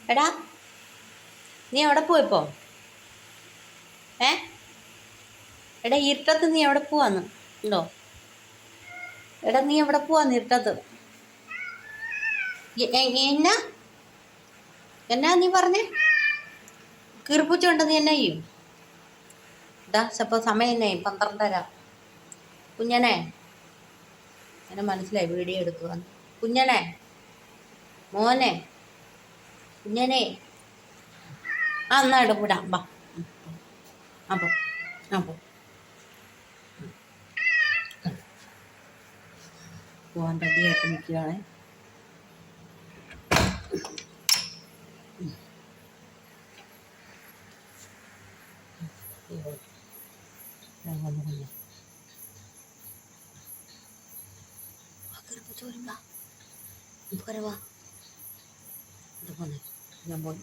എടാ നീ എവിടെ പോയിപ്പോ? ഏ എടാ ഇരുട്ടത്ത് നീ എവിടെ പോവാന്ന് ഉണ്ടോ? എടാ നീ എവിടെ പോവാന്ന് ഇരുട്ടത്ത്? എന്നാ എന്നാ നീ പറഞ്ഞേ? കീർപ്പൂച്ചുണ്ട് നീ എന്നാ ചെയ്യും? ഇതാ ചപ്പോ സമയം തന്നെ 12:30. കുഞ്ഞനെ എന്നെ മനസ്സിലായി വീഡിയോ എടുക്കുക. കുഞ്ഞനെ, മോനെ, കുഞ്ഞനെ, ആ എന്നാ ഇടപെടാം ബാ. അപ്പൊ അപ്പൊ പോവാൻ റെഡിയായിട്ട് നിൽക്കുകയാണേ. ചോരുമ്പോ പോരവാ. ഇത് പോന്നെ ഞാൻ പോയി.